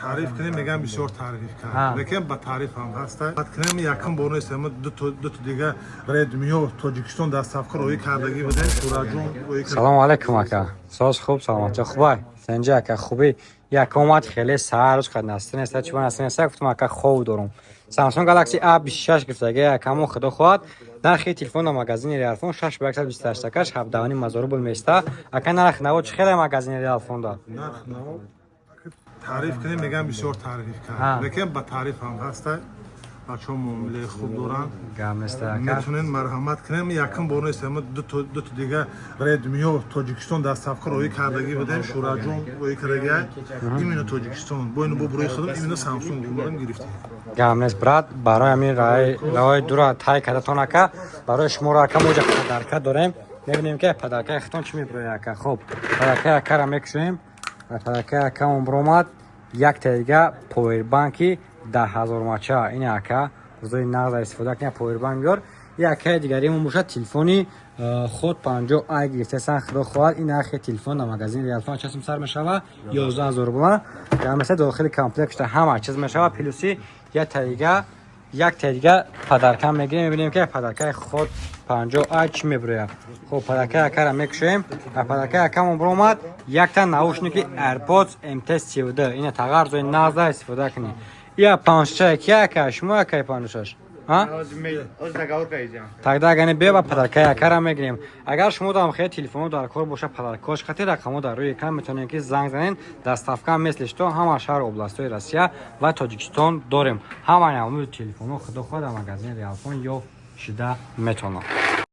تعریف کنیم میگم بسیار تعریف کرد لیکن با تعریف هم هست بعد کنیم یکم بونوس هم دو تا دیگه ردمیو تاجیکستان دست افکار روی کردگی بده شوراجون. سلام علیکم اکا ساز خوب سلامت خوبه سنجا اکا خوبی یک اومد خیلی سر روز خد نستن است چون نستن است گفتم اکا خوب دارم سامسونگ گالاکسی A26 گرفتگی اکامو خدا خواهد نرخ تلفن و مغازین ریالفون 628 تکش 17 مزارو بول میسته اکا نرخ نو چه خیلی مغازین ریالفون دا نرخ نو تعریف کنیم میگم بسیار تعریف کرد لیکن با تعریف هم هست بچه‌ها معامله خوب دارن گام است اکا میتونین مرحمت کنیم یکم بونوس هم دو تا دیگه ردمیو تاجیکستان دست افکار روی کردگی بده شوراجون روی کردگی اینو تاجیکستان با اینو بروی خودم اینو سامسونگ اونم گرفتیم گام است برات برای همین راه دور تای کردتون اکا برای شما را کم وجه پدرکه داریم ببینیم که پدرکه ختون چی میبره اکا خب پدرکه اکا را میکشیم پدرکه اکا عمرمات یک تیگه پاور بانکی 10,000 ماچا این اکا روزای نقد استفاده کنه پاور بانک بیار یک دیگری مون باشه تلفنی خود 50 آی گرفته سن خدا خواهد این نرخ تلفن مغازین ریالفون چسم سر میشوه 11,000 بومه که مثلا داخل کامپلکس همه چیز میشوه پلوسی یک تیگه پدرکم میگیریم میبینیم که پدرکه خود 50 آی چی میبره خب پدرکه اکا را میکشیم پدرکه اکا مون برومد یک تا ناوشنیکی ایرپودز MT 13 این تغییر روزای نقد استفاده کنی یا 5 که اکا شما اکا 5 ها تاگدا گنی بیا با پدرکه اکا را میگیریم اگر شما دارم خیلی تلفن در کار باشه پدرکاش خاطر رقمو در روی اکران میتونین که زنگ زنین دستافکا مثلش تو همه شهر اوبلاست‌های روسیه و تاجیکستان داریم همه نمونه تلفن خدا خود مغازین ریالفون یا شده میتونه